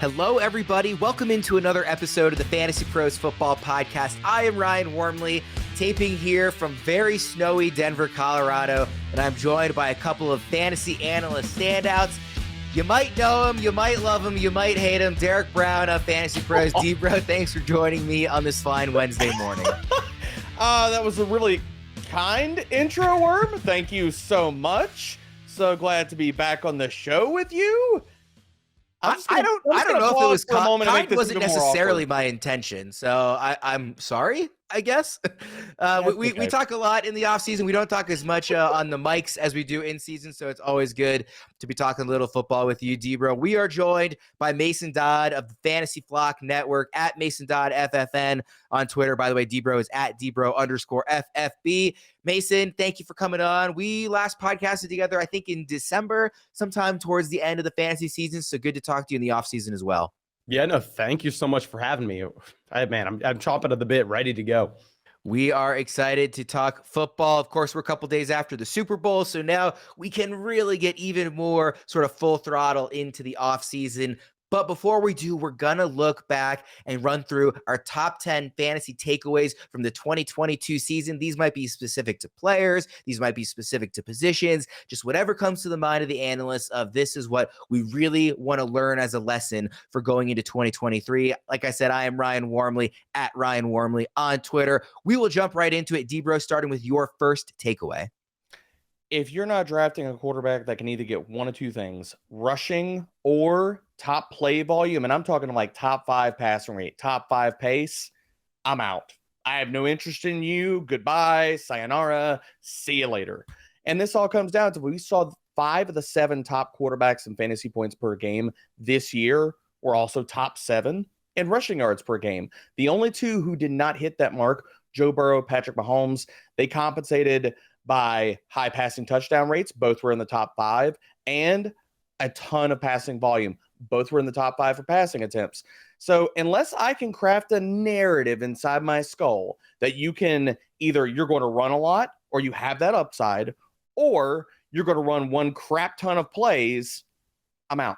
Hello, everybody. Welcome into another episode of the FantasyPros Football Podcast. I am Ryan Wormley, taping here from very snowy Denver, Colorado, and I'm joined by a couple of fantasy analyst standouts. You might know him, you might love him, you might hate him. Derek Brown of FantasyPros. DBro, thanks for joining me on this fine Wednesday morning. That was a really kind intro, Worm. Thank you so much. So glad to be back on the show with you. I don't know if it was kind wasn't necessarily my intention, so I'm sorry, I guess. We talk a lot in the offseason. We don't talk as much on the mics as we do in season, so it's always good to be talking a little football with you, DBro. We are joined by Mason Dodd of the Fantasy Flock Network at Mason Dodd FFN on Twitter. By the way, DBro is at DBro_FFB. Mason, thank you for coming on. We last podcasted together, I think, in December, sometime towards the end of the fantasy season. So good to talk to you in the offseason as well. Yeah, no, thank you so much for having me. I'm chomping at the bit, ready to go. We are excited to talk football. Of course, we're a couple days after the Super Bowl, so now we can really get even more sort of full throttle into the offseason. But before we do, we're going to look back and run through our top 10 fantasy takeaways from the 2022 season. These might be specific to players. These might be specific to positions. Just whatever comes to the mind of the analysts of this is what we really want to learn as a lesson for going into 2023. Like I said, I am Ryan Wormley at Ryan Wormley on Twitter. We will jump right into it. DBro, starting with your first takeaway. If you're not drafting a quarterback that can either get one of two things, rushing or top play volume, and I'm talking like top 5 passing rate, top 5 pace, I'm out. I have no interest in you. Goodbye. Sayonara. See you later. And this all comes down to we saw 5 of the 7 top quarterbacks in fantasy points per game this year were also top 7 in rushing yards per game. The only 2 who did not hit that mark, Joe Burrow, Patrick Mahomes, they compensated by high passing touchdown rates. Both were in the top 5 and a ton of passing volume. Both were in the top 5 for passing attempts. So unless I can craft a narrative inside my skull that you can either you're going to run a lot or you have that upside or you're going to run one crap ton of plays, I'm out.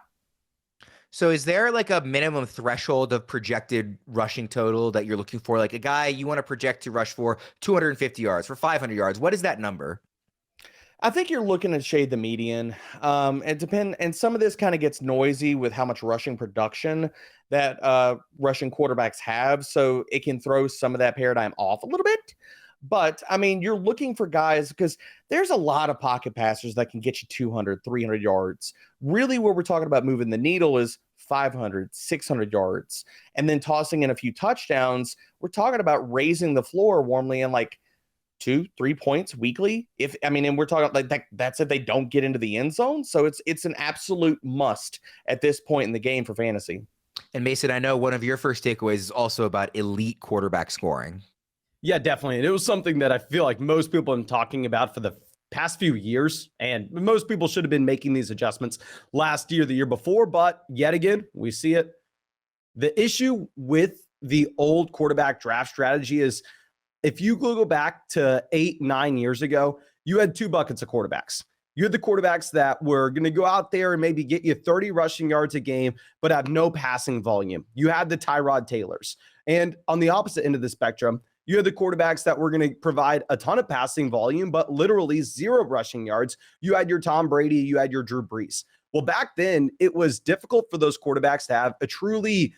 So is there like a minimum threshold of projected rushing total that you're looking for? Like a guy you want to project to rush for 250 yards, for 500 yards. What is that number? I think you're looking to shade the median. It depends, and some of this kind of gets noisy with how much rushing production that rushing quarterbacks have. So it can throw some of that paradigm off a little bit. But, I mean, you're looking for guys because there's a lot of pocket passers that can get you 200, 300 yards. Really, where we're talking about moving the needle is 500, 600 yards. And then tossing in a few touchdowns, we're talking about raising the floor warmly in like 2-3 points weekly. And we're talking like that's if they don't get into the end zone. So it's an absolute must at this point in the game for fantasy. And Mason, I know one of your first takeaways is also about elite quarterback scoring. Yeah, definitely. And it was something that I feel like most people have been talking about for the past few years. And most people should have been making these adjustments last year, the year before. But yet again, we see it. The issue with the old quarterback draft strategy is if you go back to 8-9 years ago, you had 2 buckets of quarterbacks. You had the quarterbacks that were going to go out there and maybe get you 30 rushing yards a game, but have no passing volume. You had the Tyrod Taylors. And on the opposite end of the spectrum, you had the quarterbacks that were going to provide a ton of passing volume, but literally 0 rushing yards. You had your Tom Brady, you had your Drew Brees. Well, back then, it was difficult for those quarterbacks to have a truly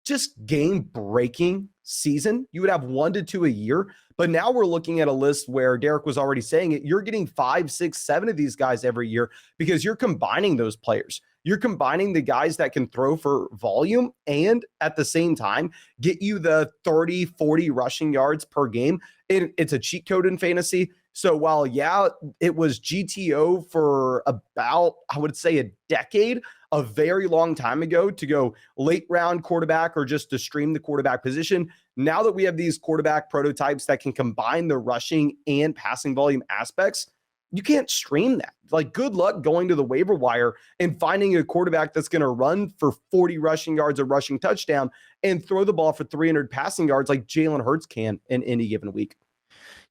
just game-breaking season. You would have 1 to 2 a year. But now we're looking at a list where Derek was already saying it. You're getting 5, 6, 7 of these guys every year because you're combining those players. You're combining the guys that can throw for volume and at the same time get you the 30, 40 rushing yards per game. It's a cheat code in fantasy. So while, yeah, it was GTO for about, I would say, a decade, a very long time ago to go late round quarterback or just to stream the quarterback position. Now that we have these quarterback prototypes that can combine the rushing and passing volume aspects, you can't stream that. Like, good luck going to the waiver wire and finding a quarterback that's going to run for 40 rushing yards, a rushing touchdown, and throw the ball for 300 passing yards like Jalen Hurts can in any given week.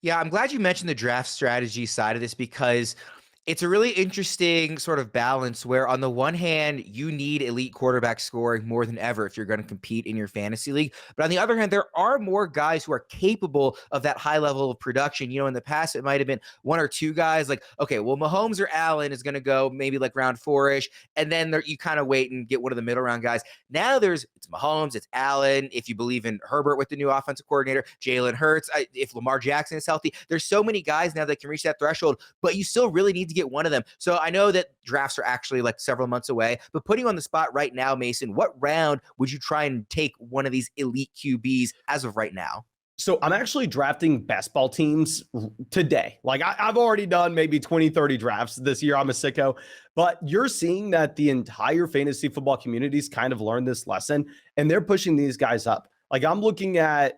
Yeah, I'm glad you mentioned the draft strategy side of this because It's a really interesting sort of balance where on the one hand, you need elite quarterback scoring more than ever if you're going to compete in your fantasy league. But on the other hand, there are more guys who are capable of that high level of production. In the past, it might have been one or two guys like, okay, well, Mahomes or Allen is going to go maybe like round 4-ish. And then you kind of wait and get one of the middle round guys. Now it's Mahomes, it's Allen. If you believe in Herbert with the new offensive coordinator, Jalen Hurts, if Lamar Jackson is healthy, there's so many guys now that can reach that threshold, but you still really need to get one of them. So I know that drafts are actually like several months away, but putting you on the spot right now, Mason, what round would you try and take one of these elite QBs as of right now? So I'm actually drafting best ball teams today. Like I've already done maybe 20, 30 drafts this year. I'm a sicko, but you're seeing that the entire fantasy football community's kind of learned this lesson and they're pushing these guys up. Like I'm looking at,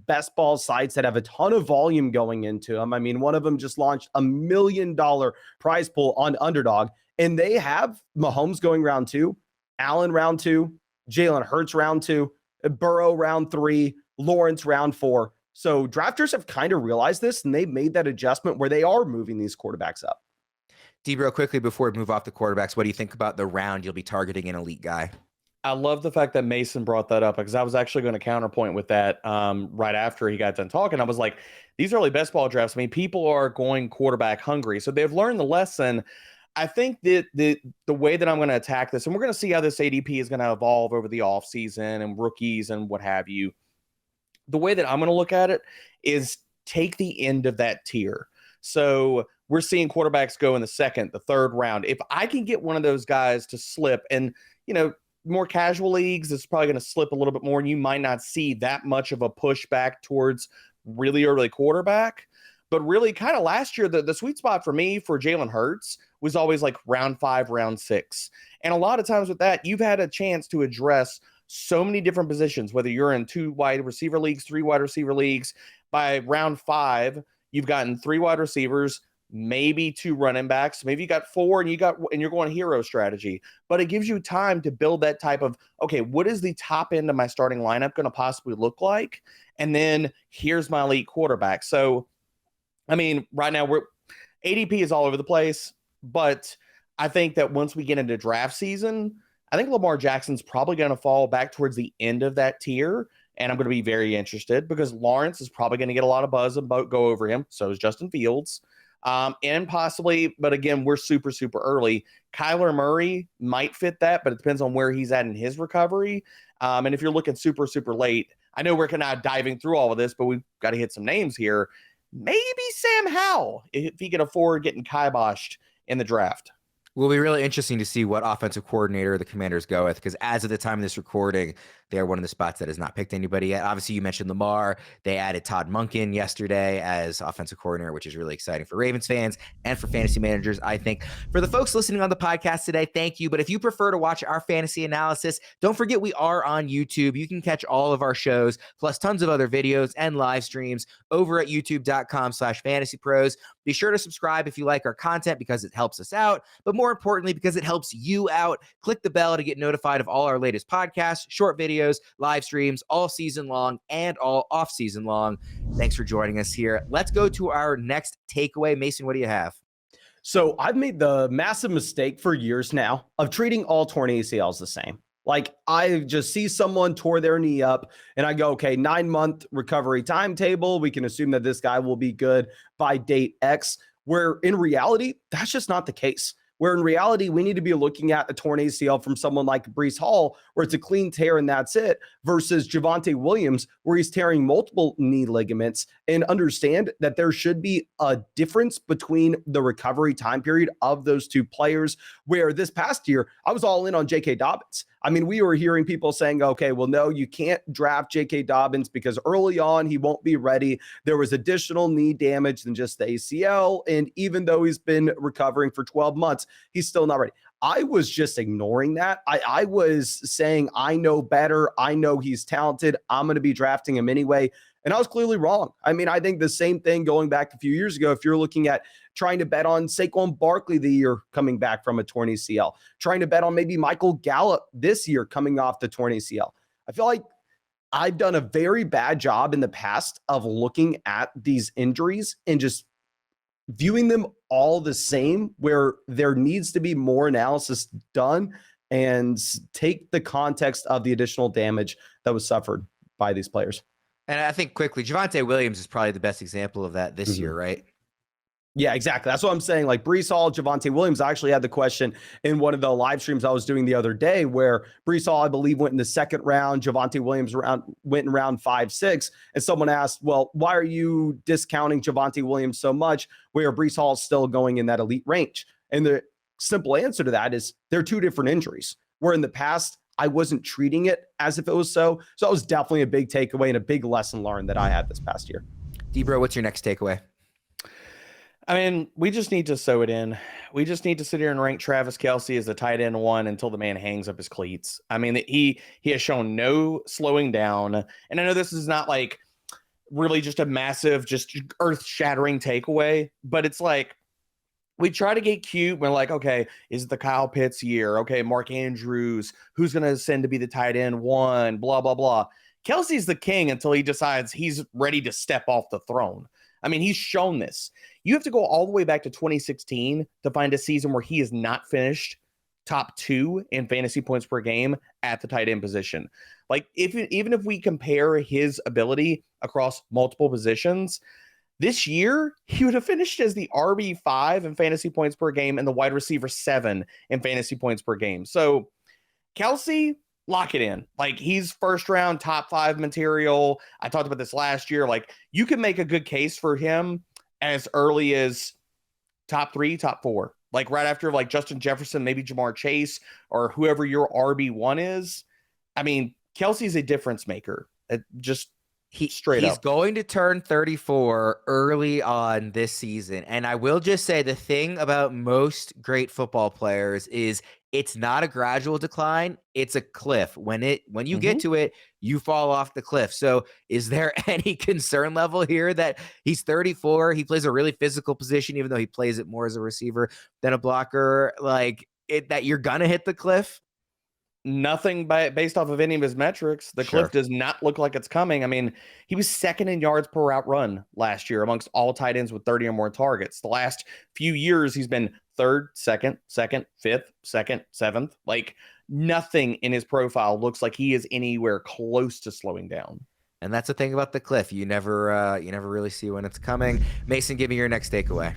best ball sites that have a ton of volume going into them. One of them just launched $1 million prize pool on Underdog, and they have Mahomes going round 2, Allen round 2, Jalen Hurts round 2, Burrow round 3, Lawrence round 4. So drafters have kind of realized this, and they've made that adjustment where they are moving these quarterbacks up. DBro, quickly before we move off the quarterbacks, what do you think about the round you'll be targeting an elite guy? I love the fact that Mason brought that up because I was actually going to counterpoint with that right after he got done talking. I was like, these early best ball drafts, people are going quarterback hungry. So they've learned the lesson. I think that the way that I'm going to attack this, and we're going to see how this ADP is going to evolve over the offseason and rookies and what have you. The way that I'm going to look at it is take the end of that tier. So we're seeing quarterbacks go in the second, the third round. If I can get one of those guys to slip, and, more casual leagues, it's probably going to slip a little bit more, and you might not see that much of a pushback towards really early quarterback. But really, kind of last year, the sweet spot for me for Jalen Hurts was always like round 5, round 6. And a lot of times with that, you've had a chance to address so many different positions, whether you're in 2 wide receiver leagues, 3 wide receiver leagues. By round 5, you've gotten 3 wide receivers, maybe 2 running backs, maybe you got 4 and you're going hero strategy, but it gives you time to build that type of, okay, what is the top end of my starting lineup going to possibly look like? And then here's my elite quarterback. So, right now ADP is all over the place, but I think that once we get into draft season, I think Lamar Jackson's probably going to fall back towards the end of that tier. And I'm going to be very interested because Lawrence is probably going to get a lot of buzz and go over him. So is Justin Fields. And possibly, but again, we're super, super early. Kyler Murray might fit that, but it depends on where he's at in his recovery. And if you're looking super, super late, I know we're kind of diving through all of this, but we've got to hit some names here. Maybe Sam Howell, if he can afford getting kiboshed in the draft. Will be really interesting to see what offensive coordinator the Commanders go with, because as of the time of this recording, they're one of the spots that has not picked anybody yet. Obviously, you mentioned Lamar. They added Todd Monken yesterday as offensive coordinator, which is really exciting for Ravens fans and for fantasy managers, I think. For the folks listening on the podcast today, thank you. But if you prefer to watch our fantasy analysis, don't forget we are on YouTube. You can catch all of our shows, plus tons of other videos and live streams over at youtube.com/FantasyPros. Be sure to subscribe if you like our content because it helps us out, but more importantly, because it helps you out. Click the bell to get notified of all our latest podcasts, short videos, live streams, all season long and all off season long. Thanks for joining us here. Let's go to our next takeaway. Mason, what do you have? So I've made the massive mistake for years now of treating all torn ACLs the same. Like I just see someone tore their knee up and I go, okay, 9-month recovery timetable. We can assume that this guy will be good by date X, where in reality, that's just not the case. Where in reality, we need to be looking at a torn ACL from someone like Breece Hall, where it's a clean tear and that's it, versus Javonte Williams, where he's tearing multiple knee ligaments, and understand that there should be a difference between the recovery time period of those two players, where this past year, I was all in on J.K. Dobbins. We were hearing people saying, okay, well, no, you can't draft J.K. Dobbins because early on he won't be ready. There was additional knee damage than just the ACL. And even though he's been recovering for 12 months, he's still not ready. I was just ignoring that. I was saying, I know better. I know he's talented. I'm going to be drafting him anyway. And I was clearly wrong. I think the same thing going back a few years ago, if you're looking at trying to bet on Saquon Barkley the year coming back from a torn ACL, trying to bet on maybe Michael Gallup this year coming off the torn ACL. I feel like I've done a very bad job in the past of looking at these injuries and just viewing them all the same, where there needs to be more analysis done and take the context of the additional damage that was suffered by these players. And I think quickly, Javonte Williams is probably the best example of that this year, right? Yeah, exactly. That's what I'm saying. Like Breece Hall, Javonte Williams. I actually had the question in one of the live streams I was doing the other day where Breece Hall, I believe, went in the second round. Javonte Williams went in round 5, 6. And someone asked, well, why are you discounting Javonte Williams so much where Breece Hall is still going in that elite range? And the simple answer to that is they're two different injuries. Where in the past, I wasn't treating it as if it was so. So that was definitely a big takeaway and a big lesson learned that I had this past year. DBro, what's your next takeaway? I mean, we just need to sew it in. We just need to sit here and rank Travis Kelce as the tight end 1 until the man hangs up his cleats. I mean, he has shown no slowing down. And I know this is not like really just a massive, just earth-shattering takeaway, but it's like we try to get cute. We're like, okay, is it the Kyle Pitts year? Okay, Mark Andrews, who's going to ascend to be the tight end 1, blah, blah, blah. Kelce's the king until he decides he's ready to step off the throne. I mean, he's shown this. You have to go all the way back to 2016 to find a season where he has not finished top 2 in fantasy points per game at the tight end position. Like, even if we compare his ability across multiple positions, this year he would have finished as the RB5 in fantasy points per game and the wide receiver 7 in fantasy points per game. So Kelce, lock it in. Like, he's first round top 5 material. I talked about this last year. Like, you can make a good case for him as early as top 3, top 4. Like right after like Justin Jefferson, maybe Jamar Chase, or whoever your RB1 is. I mean, Kelce's a difference maker. He's going to turn 34 early on this season. And I will just say the thing about most great football players is it's not a gradual decline. It's a cliff. When you get to it, you fall off the cliff. So is there any concern level here that he's 34? He plays a really physical position, even though he plays it more as a receiver than a blocker, that you're going to hit the cliff? Nothing based off of any of his metrics. The cliff does not look like it's coming. I mean, he was second in yards per route run last year amongst all tight ends with 30 or more targets. The last few years, he's been third, second, fifth, second, seventh. Like, nothing in his profile looks like he is anywhere close to slowing down. And that's the thing about the cliff. You never really see when it's coming. Mason, give me your next takeaway.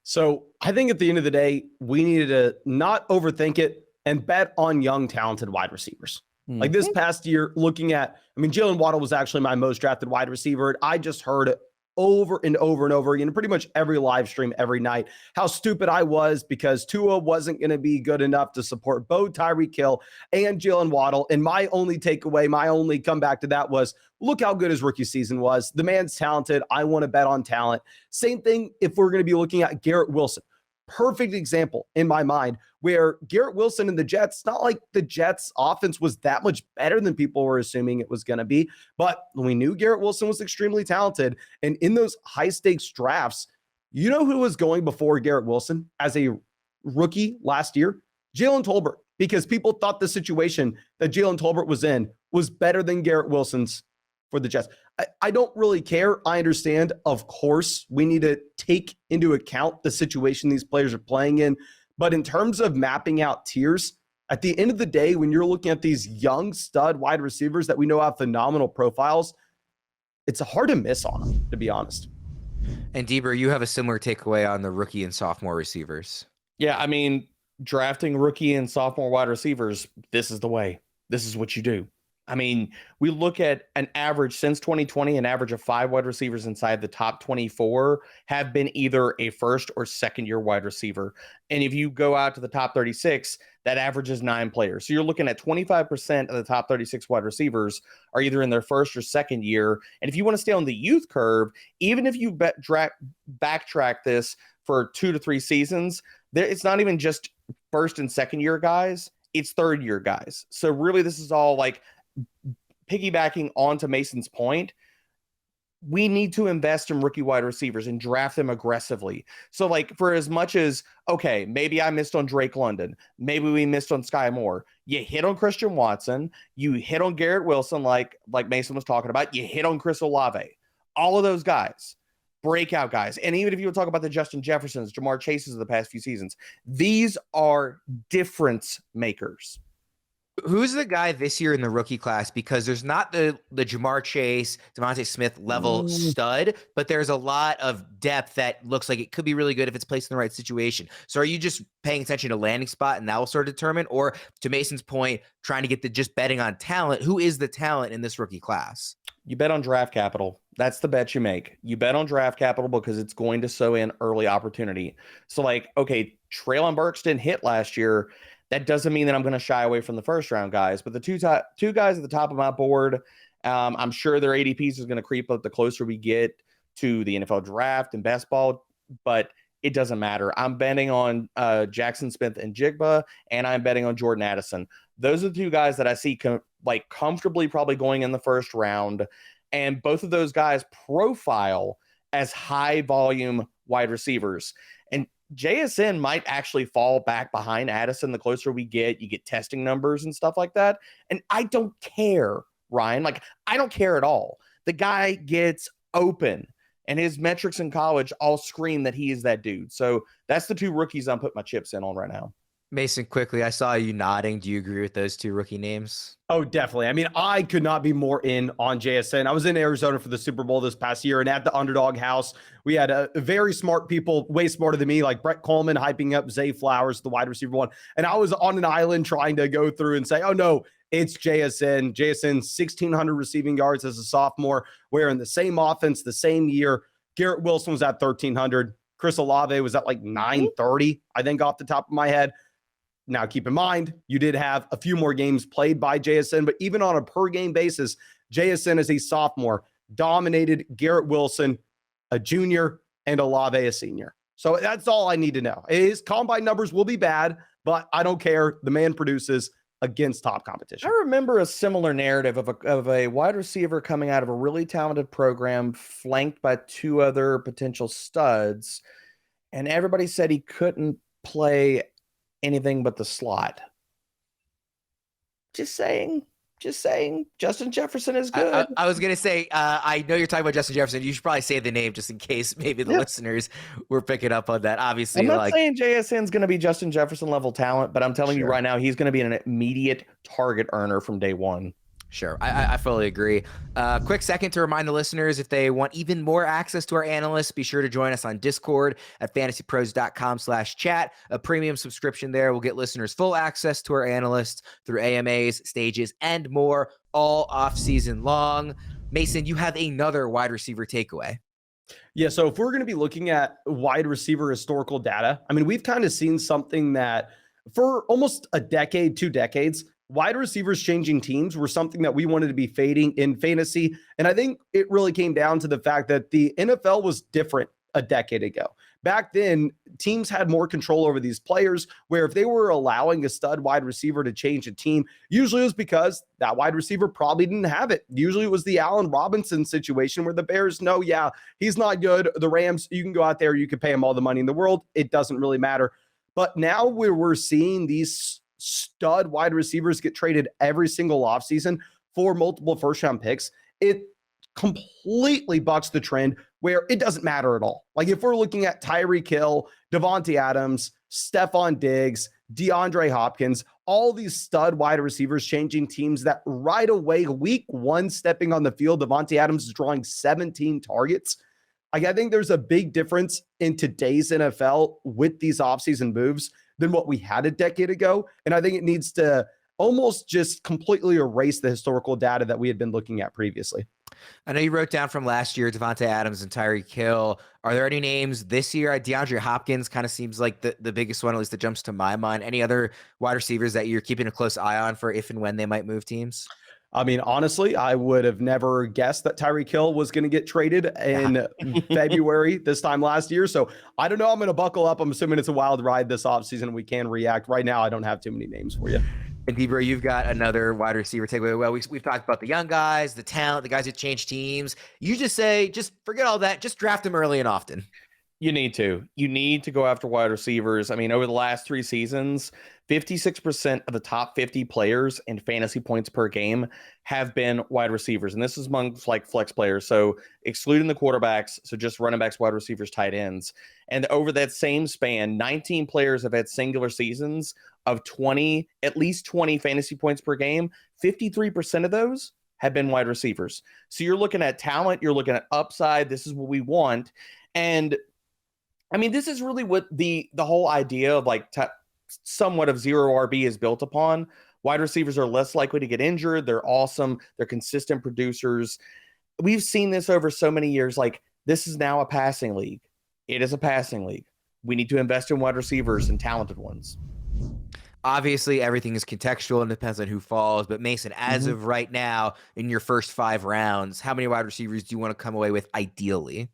So I think at the end of the day, we needed to not overthink it and bet on young, talented wide receivers. Like this past year, looking at, Jalen Waddle was actually my most drafted wide receiver. I just heard it over and over and over again, pretty much every live stream every night, how stupid I was because Tua wasn't going to be good enough to support both Tyreek Hill and Jalen Waddle. And my only takeaway, my only comeback to that was, look how good his rookie season was. The man's talented. I want to bet on talent. Same thing if we're going to be looking at Garrett Wilson. Perfect example in my mind where Garrett Wilson and the Jets, it's not like the Jets offense was that much better than people were assuming it was going to be, but we knew Garrett Wilson was extremely talented. And in those high stakes drafts, you know who was going before Garrett Wilson as a rookie last year? Jalen Tolbert, because people thought the situation that Jalen Tolbert was in was better than Garrett Wilson's for the Jets. I don't really care. I understand. Of course, we need to take into account the situation these players are playing in. But in terms of mapping out tiers, at the end of the day, when you're looking at these young stud wide receivers that we know have phenomenal profiles, it's hard to miss on them, to be honest. And DBro, you have a similar takeaway on the rookie and sophomore receivers. Yeah, drafting rookie and sophomore wide receivers, this is the way. This is what you do. We look at an average since 2020, an average of 5 wide receivers inside the top 24 have been either a first or second year wide receiver. And if you go out to the top 36, that average is 9 players. So you're looking at 25% of the top 36 wide receivers are either in their first or second year. And if you want to stay on the youth curve, even if you backtrack this for 2 to 3 seasons, it's not even just first and second year guys, it's third year guys. So really this is all like piggybacking onto Mason's point. We need to invest in rookie wide receivers and draft them aggressively. So like for as much as, okay, maybe I missed on Drake London, maybe we missed on Sky Moore, you hit on Christian Watson, you hit on Garrett Wilson like Mason was talking about, you hit on Chris Olave, all of those guys. breakout guys. And even if you would talk about the Justin Jeffersons, Jamar Chases of the past few seasons, these are difference makers. Who's the guy this year in the rookie class? Because there's not the Jamar Chase, Devontae Smith level stud, but there's a lot of depth that looks like it could be really good if it's placed in the right situation. So are you just paying attention to landing spot and that will sort of determine, or to Mason's point, trying to get the just betting on talent? Who is the talent in this rookie class? You bet on draft capital. That's the bet you make. You bet on draft capital because it's going to sow in early opportunity. So like, okay, Treylon Burks didn't hit last year. That doesn't mean that I'm going to shy away from the first round guys, but the two guys at the top of my board, I'm sure their ADPs is going to creep up the closer we get to the NFL draft and best ball, but it doesn't matter. I'm betting on Jackson Smith and Jigba, and I'm betting on Jordan Addison. Those are the two guys that I see comfortably probably going in the first round, and both of those guys profile as high volume wide receivers. And JSN might actually fall back behind Addison the closer we get. You get testing numbers and stuff like that. And I don't care, Ryan. Like, I don't care at all. The guy gets open, and his metrics in college all scream that he is that dude. So that's the two rookies I'm putting my chips in on right now. Mason, quickly, I saw you nodding. Do you agree with those two rookie names? Oh, definitely. I mean, I could not be more in on JSN. I was in Arizona for the Super Bowl this past year, and at the Underdog House, we had very smart people, way smarter than me, like Brett Coleman hyping up Zay Flowers, the wide receiver one. And I was on an island trying to go through and say, oh, no, it's JSN. JSN, 1,600 receiving yards as a sophomore. We're in the same offense the same year. Garrett Wilson was at 1,300. Chris Olave was at like 930, I think, off the top of my head. Now, keep in mind, you did have a few more games played by JSN, but even on a per-game basis, JSN as a sophomore dominated Garrett Wilson, a junior, and Olave, a senior. So that's all I need to know. His combine numbers will be bad, but I don't care. The man produces against top competition. I remember a similar narrative of a wide receiver coming out of a really talented program, flanked by two other potential studs, and everybody said he couldn't play anything but the slot. Just saying. Justin Jefferson is good. I was gonna say, I know you're talking about Justin Jefferson. You should probably say the name just in case maybe the listeners were picking up on that. Obviously, I'm not saying JSN's going to be Justin Jefferson level talent, but I'm telling you right now, he's going to be an immediate target earner from day one. Sure. I fully agree. Quick second to remind the listeners, if they want even more access to our analysts, be sure to join us on Discord at fantasypros.com/chat. A premium subscription there will get listeners full access to our analysts through AMAs, stages, and more all off season long. Mason, you have another wide receiver takeaway. Yeah, so if we're going to be looking at wide receiver historical data, I mean, we've kind of seen something that for almost a decade, 2 decades, wide receivers changing teams were something that we wanted to be fading in fantasy. And I think it really came down to the fact that the NFL was different a decade ago. Back then, teams had more control over these players, where if they were allowing a stud wide receiver to change a team, usually it was because that wide receiver probably didn't have it. Usually it was the Allen Robinson situation where the Bears know, yeah, he's not good. The Rams, you can go out there, you can pay him all the money in the world. It doesn't really matter. But now we're seeing these stud wide receivers get traded every single offseason for multiple first-round picks. It completely bucks the trend where it doesn't matter at all. Like if we're looking at Tyreek Hill, Devontae Adams, Stephon Diggs, DeAndre Hopkins, all these stud wide receivers changing teams that right away, week 1, stepping on the field, Devontae Adams is drawing 17 targets. Like, I think there's a big difference in today's NFL with these offseason moves than what we had a decade ago. And I think it needs to almost just completely erase the historical data that we had been looking at previously. I know you wrote down from last year, Devontae Adams and Tyreek Hill. Are there any names this year? DeAndre Hopkins kind of seems like the biggest one, at least that jumps to my mind. Any other wide receivers that you're keeping a close eye on for if and when they might move teams? I mean, honestly, I would have never guessed that Tyreek Hill was going to get traded in February this time last year. So I don't know. I'm going to buckle up. I'm assuming it's a wild ride this offseason. We can react. Right now, I don't have too many names for you. And DBro, you've got another wide receiver takeaway. Well, we've talked about the young guys, the talent, the guys who change teams. You just say, just forget all that. Just draft them early and often. You need to go after wide receivers. I mean, over the last 3 seasons, 56% of the top 50 players in fantasy points per game have been wide receivers. And this is amongst like flex players. So excluding the quarterbacks, so just running backs, wide receivers, tight ends. And over that same span, 19 players have had singular seasons of at least 20 fantasy points per game. 53% of those have been wide receivers. So you're looking at talent, you're looking at upside. This is what we want. And I mean, this is really what the whole idea of like somewhat of zero RB is built upon. Wide receivers are less likely to get injured. They're awesome. They're consistent producers. We've seen this over so many years. Like, this is now a passing league. It is a passing league. We need to invest in wide receivers and talented ones. Obviously, everything is contextual and depends on who falls. But Mason, as of right now, in your first 5 rounds, how many wide receivers do you want to come away with ideally?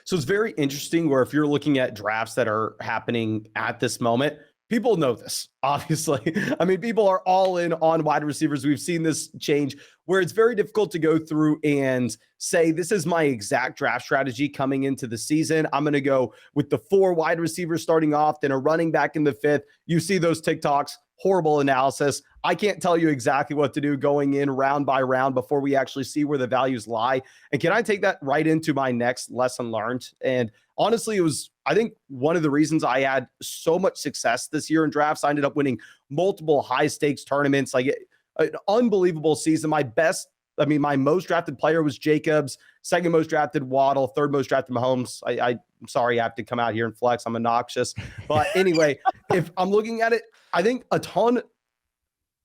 So it's very interesting where if you're looking at drafts that are happening at this moment, people know this, obviously. I mean, people are all in on wide receivers. We've seen this change where it's very difficult to go through and say, this is my exact draft strategy coming into the season. I'm going to go with the 4 wide receivers starting off, then a running back in the 5th. You see those TikToks, horrible analysis. I can't tell you exactly what to do going in round by round before we actually see where the values lie. And can I take that right into my next lesson learned? And honestly, it was, I think, one of the reasons I had so much success this year in drafts. I ended up winning multiple high stakes tournaments, like an unbelievable season. My most drafted player was Jacobs, second most drafted Waddle, third most drafted Mahomes. I'm sorry, I have to come out here and flex. I'm obnoxious. But anyway, if I'm looking at it, I think a ton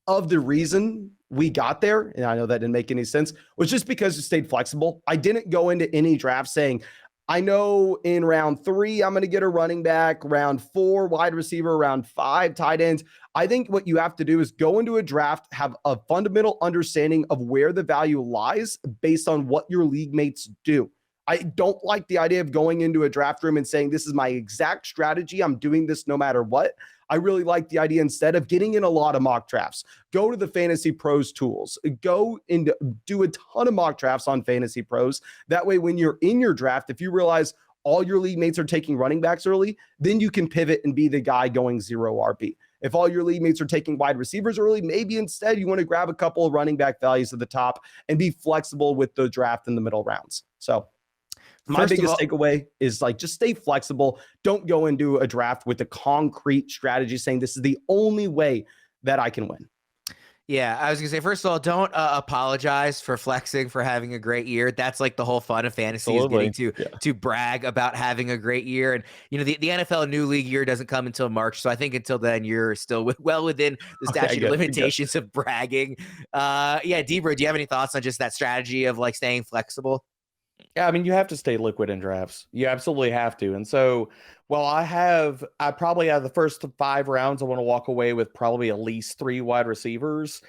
of the reason we got there, and I know that didn't make any sense, was just because it stayed flexible. I didn't go into any draft saying, I know in round 3, I'm going to get a running back, round 4, wide receiver, round 5, tight ends. I think what you have to do is go into a draft, have a fundamental understanding of where the value lies based on what your league mates do. I don't like the idea of going into a draft room and saying, this is my exact strategy. I'm doing this no matter what. I really like the idea, instead of getting in a lot of mock drafts, go to the FantasyPros tools, go and do a ton of mock drafts on FantasyPros. That way, when you're in your draft, if you realize all your league mates are taking running backs early, then you can pivot and be the guy going 0 RB. If all your league mates are taking wide receivers early, maybe instead you want to grab a couple of running back values at the top and be flexible with the draft in the middle rounds. So my biggest takeaway is like, just stay flexible. Don't go into a draft with a concrete strategy saying this is the only way that I can win. Yeah, I was gonna say, first of all, don't apologize for flexing, for having a great year. That's like the whole fun of fantasy, is getting to brag about having a great year. And the NFL new league year doesn't come until March, so I think until then you're still well within the statute of limitations of bragging. DBro, do you have any thoughts on just that strategy of like staying flexible? Yeah, I mean, you have to stay liquid in drafts. You absolutely have to. And so, I probably out of the first 5 rounds, I want to walk away with probably at least 3 wide receivers.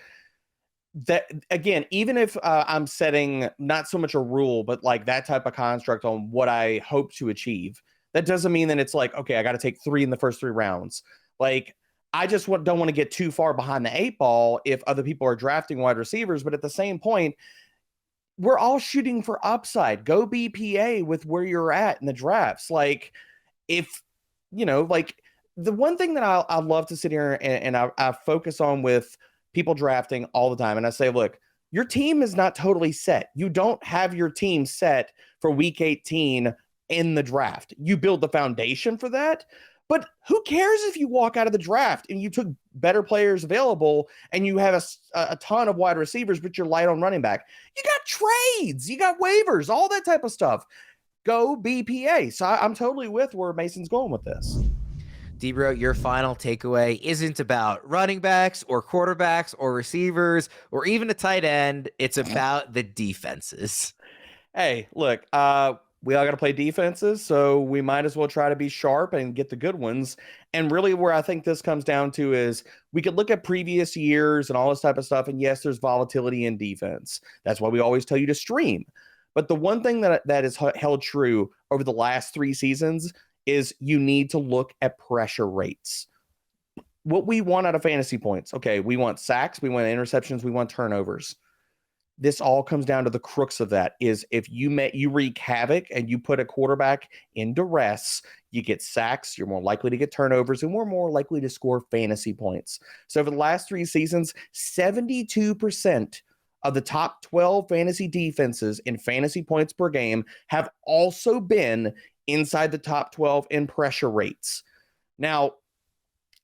That, again, even if I'm setting not so much a rule, but like that type of construct on what I hope to achieve, that doesn't mean that it's like, okay, I got to take 3 in the first 3 rounds. Like, I just don't want to get too far behind the 8 ball if other people are drafting wide receivers. But at the same point, we're all shooting for upside. Go BPA with where you're at in the drafts. Like, if, like the one thing that I love to sit here and I focus on with people drafting all the time, and I say, look, your team is not totally set. You don't have your team set for week 18 in the draft. You build the foundation for that. But who cares if you walk out of the draft and you took better players available and you have a ton of wide receivers, but you're light on running back? You got trades, you got waivers, all that type of stuff. Go BPA. So I'm totally with where Mason's going with this. DBro, your final takeaway isn't about running backs or quarterbacks or receivers or even a tight end. It's about the defenses. Hey, look, we all got to play defenses, so we might as well try to be sharp and get the good ones. And really where I think this comes down to is we could look at previous years and all this type of stuff, and yes, there's volatility in defense. That's why we always tell you to stream. But the one thing that is held true over the last 3 seasons is you need to look at pressure rates. What we want out of fantasy points, okay, we want sacks, we want interceptions, we want turnovers. this all comes down to the crux of that is if you wreak havoc and you put a quarterback in duress, you get sacks, you're more likely to get turnovers, and we're more likely to score fantasy points. So for the last 3 seasons, 72% of the top 12 fantasy defenses in fantasy points per game have also been inside the top 12 in pressure rates. Now,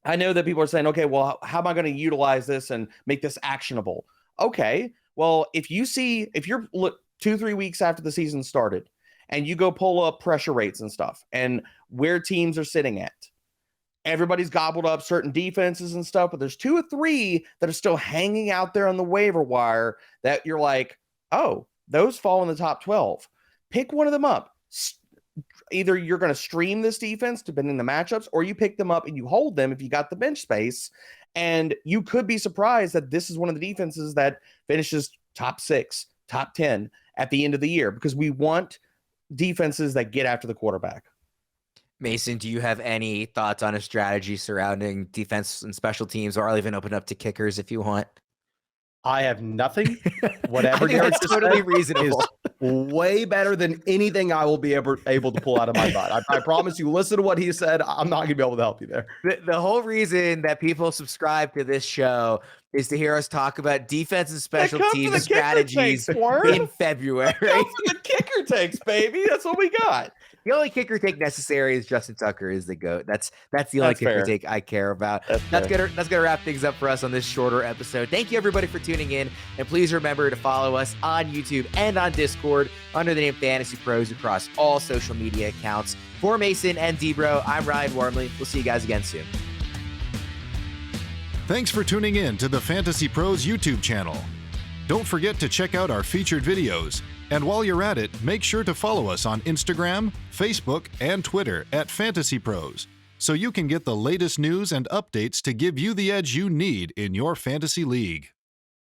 I know that people are saying, okay, well, how am I going to utilize this and make this actionable? Okay, well, if you're 2-3 weeks after the season started and you go pull up pressure rates and stuff and where teams are sitting at, everybody's gobbled up certain defenses and stuff, but there's 2 or 3 that are still hanging out there on the waiver wire that you're like, oh, those fall in the top 12. Pick one of them up. Either you're going to stream this defense depending on the matchups, or you pick them up and you hold them if you got the bench space. And you could be surprised that this is one of the defenses that finishes top 6, top 10 at the end of the year, because we want defenses that get after the quarterback. Mason, do you have any thoughts on a strategy surrounding defense and special teams, or I'll even open up to kickers if you want? I have nothing. Whatever I think that's totally reasonable. is way better than anything I will be able to pull out of my butt. I promise you, listen to what he said. I'm not going to be able to help you there. The whole reason that people subscribe to this show is to hear us talk about defense and special teams strategies in February. Come for the kicker takes, baby. That's what we got. The only kicker take necessary is Justin Tucker is the GOAT. That's the only kicker take I care about. That's gonna wrap things up for us on this shorter episode. Thank you everybody for tuning in, and please remember to follow us on YouTube and on Discord under the name Fantasy Pros across all social media accounts. For Mason and DBro, I'm Ryan Wormley. We'll see you guys again soon. Thanks for tuning in to the Fantasy Pros YouTube channel. Don't forget to check out our featured videos. And while you're at it, make sure to follow us on Instagram, Facebook, and Twitter at FantasyPros, so you can get the latest news and updates to give you the edge you need in your fantasy league.